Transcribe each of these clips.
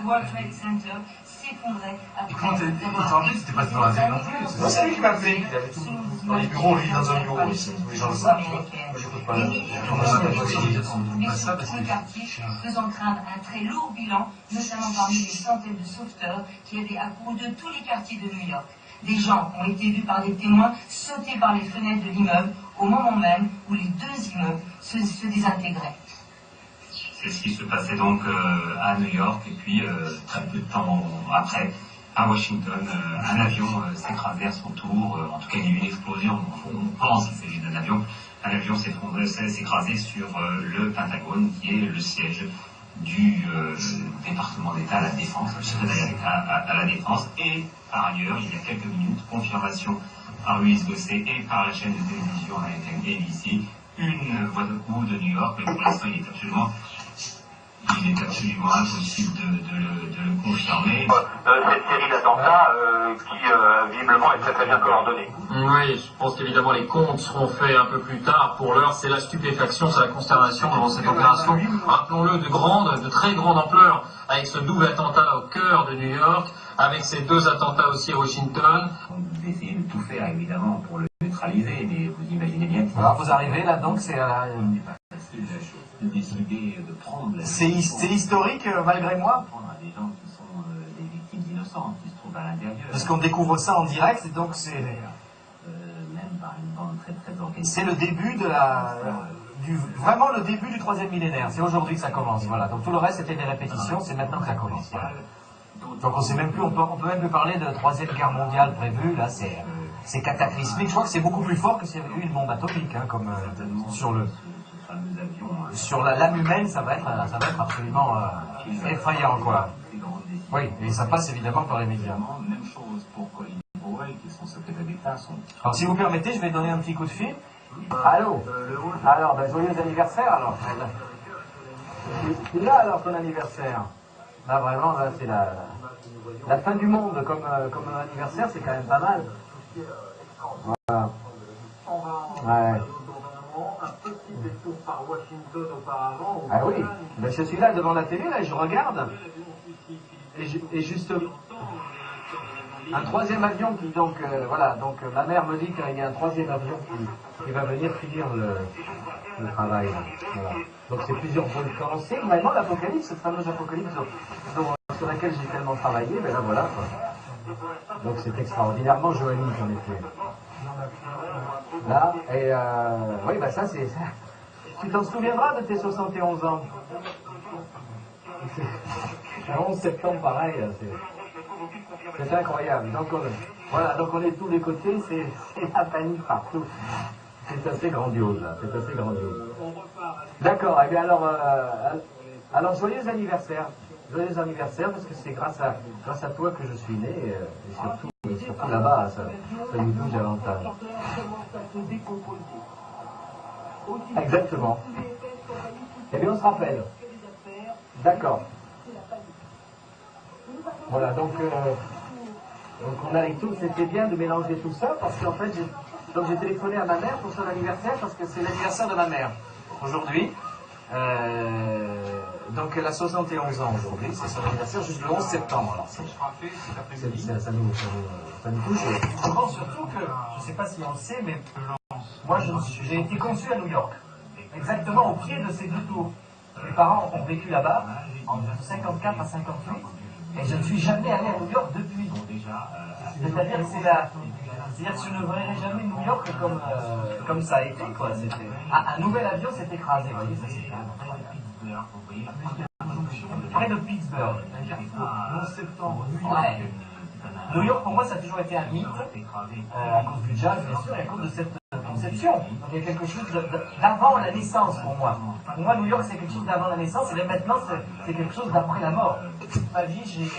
World Trade Center s'effondrait après Comment c'était pas dans la ville non plus? C'est lui qui m'a appelé. Il avait tout dans les bureaux, lui dans un bureau ici. Les gens le savent, tu vois. Moi j'écoute pas. Le quartier faisant craindre un très lourd bilan, notamment parmi les centaines de sauveteurs qui avaient accouru de tous les quartiers de New York. Des gens ont été vus par des témoins sauter par les fenêtres de l'immeuble au moment même où les deux immeubles se désintégraient. C'est ce qui se passait donc à New York, et puis très peu de temps après, à Washington, un avion s'écrasait à son tour. En tout cas, il y a eu une explosion. On pense qu'il s'agit d'un avion. Un avion s'écrasé sur le Pentagone, qui est le siège du département d'État à la Défense, le secrétariat d'État à la Défense. Et par ailleurs, il y a quelques minutes, confirmation par Louis Gosset et par la chaîne de télévision américaine ABC, une voie de coup de New York, mais pour l'instant, il est absolument impossible de le confirmer. Cette série d'attentats qui visiblement est très très bien coordonnée. Oui, je pense qu'évidemment les comptes seront faits un peu plus tard. Pour l'heure, c'est la stupéfaction, c'est la consternation devant cette opération. Rappelons-le, de très grande ampleur, avec ce double attentat au cœur de New York, avec ces deux attentats aussi à Washington. On essaie de tout faire évidemment pour le neutraliser, mais vous imaginez bien que alors vous arrivez là, donc c'est à la... de décider de prendre... C'est historique malgré moi. Prendre à des gens qui sont des victimes innocentes, qui se trouvent à l'intérieur. Parce qu'on découvre ça en direct, donc c'est... Même par une bande très très organisée. C'est le début de la... vraiment le début du troisième millénaire. C'est aujourd'hui que ça commence. Voilà. Donc tout le reste c'était des répétitions, c'est maintenant que ça commence. Voilà. Donc on sait même plus, on peut même plus parler de troisième guerre mondiale prévue. Là c'est cataclysmique. Je crois que c'est beaucoup plus fort que s'il y avait eu une bombe atomique, hein, comme sur l'âme humaine, ça va être absolument effrayant, quoi. Oui, et ça passe évidemment par les médias. Même chose pour Colin Powell, qui est son secrétaire d'État. Alors si vous permettez, je vais donner un petit coup de fil. Allô. Alors, ben, joyeux anniversaire alors. C'est là alors ton anniversaire. Là vraiment, là c'est la fin du monde comme anniversaire, c'est quand même pas mal. Voilà. Ouais. Ah oui, ben, je suis là devant la télé, là, et je regarde. Et justement, un troisième avion qui donc, voilà, donc ma mère me dit qu'il y a un troisième avion qui va venir finir le travail. Là. Voilà. Donc c'est plusieurs volcans. C'est vraiment l'Apocalypse, cette fameuse Apocalypse sur laquelle j'ai tellement travaillé, ben là voilà. Quoi. Donc c'est extraordinairement joanniste en effet. Là, et oui, bah ça c'est... Tu t'en souviendras de tes 71 ans. Le 11 septembre, pareil, c'est incroyable. Donc voilà, donc on est de tous les côtés, c'est la panique partout. C'est assez grandiose, là, c'est assez grandiose. D'accord, et bien alors joyeux anniversaire. Joyeux anniversaire, parce que c'est grâce à toi que je suis né, et surtout là-bas, ça nous touche davantage. Exactement. Eh bien, on se rappelle. D'accord. Voilà, donc on a tout, c'était bien de mélanger tout ça, parce qu'en fait, j'ai téléphoné à ma mère pour son anniversaire, parce que c'est l'anniversaire de ma mère, aujourd'hui. Donc elle a 71 ans aujourd'hui, c'est son anniversaire juste le 11 septembre. Alors ça nous touche. Je pense surtout que, je ne sais pas si on le sait, mais moi j'ai été conçu à New York, exactement au pied de ces deux tours. Mes parents ont vécu là-bas, en 54 à 58, et je ne suis jamais allé à New York depuis. C'est-à-dire que je ne verrai jamais New York comme ça a été, quoi. Un nouvel avion s'est écrasé, vous voyez, ça c'est près de Pittsburgh, 11 septembre, New York. New York, pour moi, ça a toujours été un mythe, à cause du jazz, bien sûr, et à cause de cette conception. Donc il y a quelque chose d'avant la naissance, pour moi. Pour moi, New York, c'est quelque chose d'avant la naissance, et maintenant, c'est quelque chose d'après la mort. Ma vie,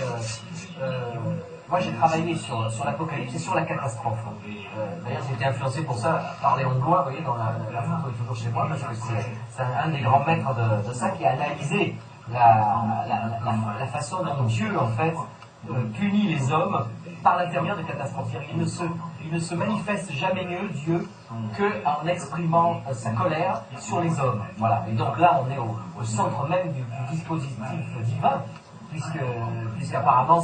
moi, j'ai travaillé sur l'Apocalypse et sur la catastrophe. D'ailleurs, j'ai été influencé pour ça par Léon Blois, vous voyez, dans la photo est toujours chez moi, parce que c'est un des grands maîtres de ça qui a analysé la façon dont Dieu, en fait, punit les hommes par l'intermédiaire de catastrophes. Il ne se manifeste jamais mieux, Dieu, qu'en exprimant sa colère sur les hommes. Voilà. Et donc là, on est au centre même du dispositif divin. puisqu'apparemment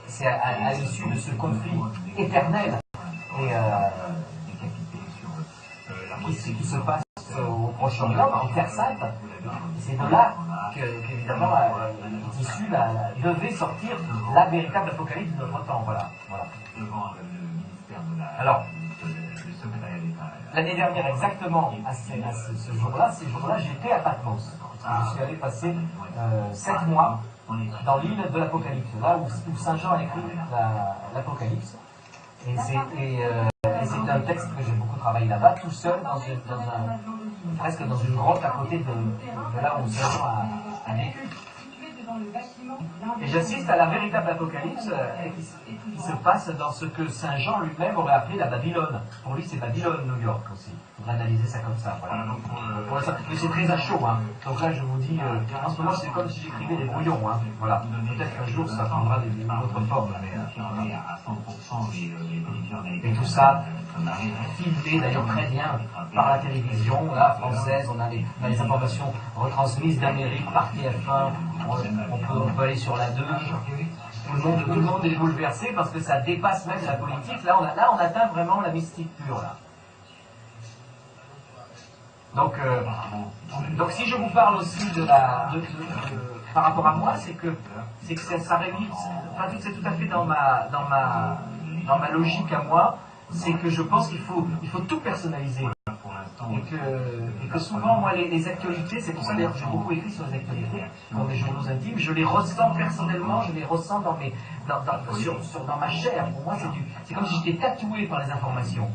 c'est à l'issue de ce conflit éternel et qui se passe au Proche-Orient, en Terre Sainte. C'est de là qu'évidemment est issue devait sortir la véritable apocalypse de notre temps. Voilà. Alors, l'année dernière, exactement à ce jour-là, j'étais à Patmos. Je suis allé passer 7 mois dans l'île de l'Apocalypse, là où Saint Jean a écrit l'Apocalypse. Et c'est un texte que j'ai beaucoup travaillé là-bas, tout seul, presque dans une grotte à côté de là où Saint Jean a vécu. Et j'assiste à la véritable apocalypse qui se passe dans ce que Saint Jean lui-même aurait appelé la Babylone. Pour lui, c'est Babylone, New York aussi. Il faudrait analyser ça comme ça. Voilà. Mais c'est très à chaud. Hein. Donc là, je vous dis, en ce moment, c'est comme si j'écrivais des brouillons. Hein. Voilà. Peut-être qu'un jour, ça prendra une autre forme. Et tout ça, filmé d'ailleurs très bien par la télévision, là, française. On a les informations retransmises d'Amérique par TF1. On peut aller sur la 2. Tout le monde est bouleversé parce que ça dépasse même la politique. Là, on atteint vraiment la mystique pure. Là. Donc, si je vous parle aussi par rapport à moi, c'est que ça réunit. Enfin, c'est tout à fait dans ma logique à moi. C'est que je pense qu'il faut tout personnaliser. Et que souvent, moi, les actualités, c'est pour ça d'ailleurs que j'ai beaucoup écrit sur les actualités, dans mes journaux intimes, je les ressens personnellement, je les ressens dans ma chair. Pour moi, c'est comme si j'étais tatoué par les informations.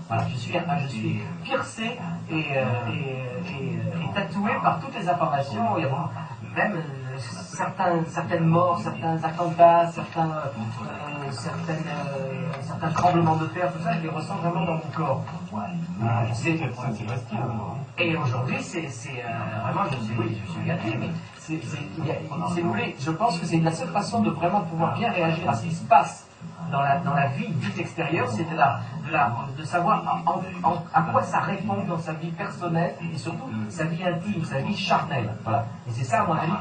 Voilà, je suis piercé et tatoué par toutes les informations. Il y a même certaines morts, certains attentats, certains tremblements de terre, tout ça, je les ressens vraiment dans mon corps. Et aujourd'hui, vraiment, je suis gâté, mais si vous voulez, je pense que c'est la seule façon de vraiment pouvoir bien réagir à ce qui se passe dans la vie dite extérieure, c'est de savoir à quoi ça répond dans sa vie personnelle et surtout sa vie intime, sa vie charnelle. Voilà. Et c'est ça, à mon avis,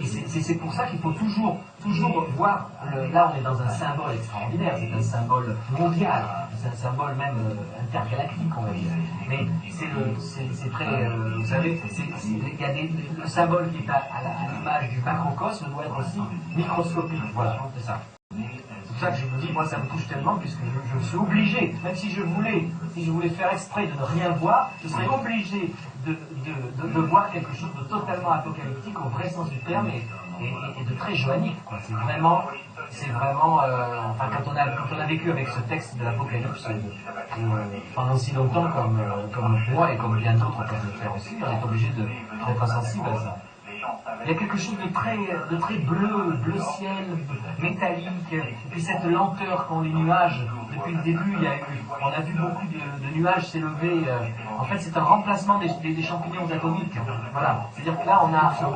et c'est pour ça qu'il faut toujours voir, là on est dans un symbole extraordinaire, c'est un symbole mondial, c'est un symbole même intergalactique, on va dire. Mais c'est très, vous savez, il y a le symbole qui est à l'image du macrocosme doit être aussi microscopique, voilà, c'est ça. C'est pour ça que je vous dis, moi ça me touche tellement, puisque je suis obligé, même si je voulais faire exprès de ne rien voir, je serais obligé de voir quelque chose de totalement apocalyptique au vrai sens du terme et de très joannique. C'est vraiment enfin, quand on a vécu avec ce texte de l'Apocalypse pendant si longtemps comme moi et comme bien d'autres peuvent le faire aussi, on est obligé d'être sensible à ça. Il y a quelque chose de très bleu ciel, métallique, et puis cette lenteur qu'ont les nuages. Depuis le début, on a vu beaucoup de nuages s'élever. En fait, c'est un remplacement des champignons atomiques. Voilà. C'est-à-dire que là,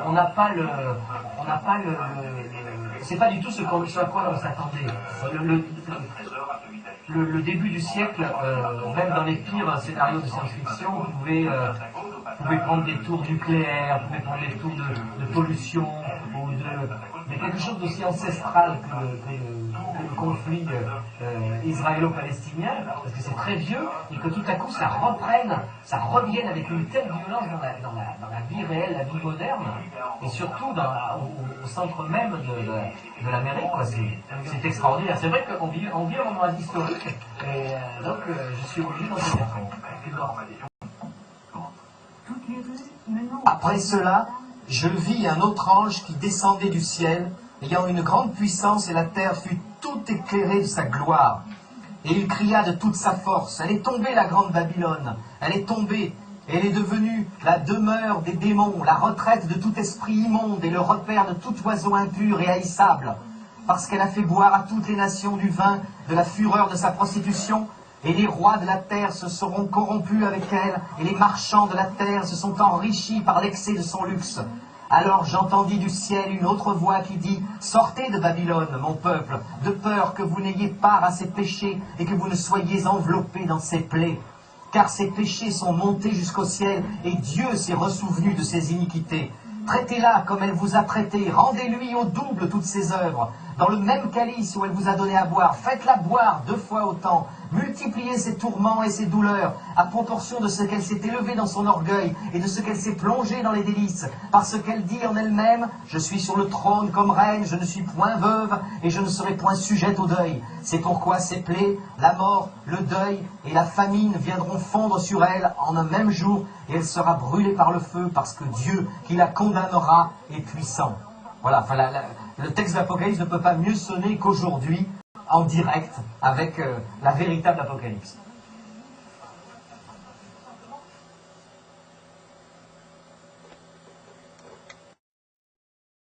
on n'a pas le c'est pas du tout ce à quoi on s'attendait. Le début du siècle, même dans les pires scénarios de science-fiction, vous pouvez prendre des tours nucléaires, vous pouvez prendre des tours de pollution, mais quelque chose d'aussi ancestral que le conflit israélo-palestinien, parce que c'est très vieux, et que tout à coup ça revienne avec une telle violence dans la vie réelle, la vie moderne, et surtout au centre même de l'Amérique, quoi. C'est extraordinaire. C'est vrai qu'on vit un moment historique, et donc je suis obligé d'en tenir compte. Après cela, je vis un autre ange qui descendait du ciel, ayant une grande puissance, et la terre fut toute éclairée de sa gloire. Et il cria de toute sa force, elle est tombée la grande Babylone, elle est tombée, et elle est devenue la demeure des démons, la retraite de tout esprit immonde et le repère de tout oiseau impur et haïssable, parce qu'elle a fait boire à toutes les nations du vin de la fureur de sa prostitution. Et les rois de la terre se seront corrompus avec elle, et les marchands de la terre se sont enrichis par l'excès de son luxe. Alors j'entendis du ciel une autre voix qui dit « Sortez de Babylone, mon peuple, de peur que vous n'ayez part à ses péchés et que vous ne soyez enveloppés dans ses plaies. car ses péchés sont montés jusqu'au ciel, et Dieu s'est ressouvenu de ses iniquités. Traitez-la comme elle vous a traité, rendez-lui au double toutes ses œuvres. Dans le même calice où elle vous a donné à boire, faites-la boire 2 fois autant. Multipliez ses tourments et ses douleurs, à proportion de ce qu'elle s'est élevée dans son orgueil et de ce qu'elle s'est plongée dans les délices. Parce qu'elle dit en elle-même, je suis sur le trône comme reine, je ne suis point veuve et je ne serai point sujette au deuil. C'est pourquoi ses plaies, la mort, le deuil et la famine viendront fondre sur elle en un même jour, et elle sera brûlée par le feu, parce que Dieu qui la condamnera est puissant. Voilà, enfin, le texte de l'Apocalypse ne peut pas mieux sonner qu'aujourd'hui, en direct, avec la véritable Apocalypse.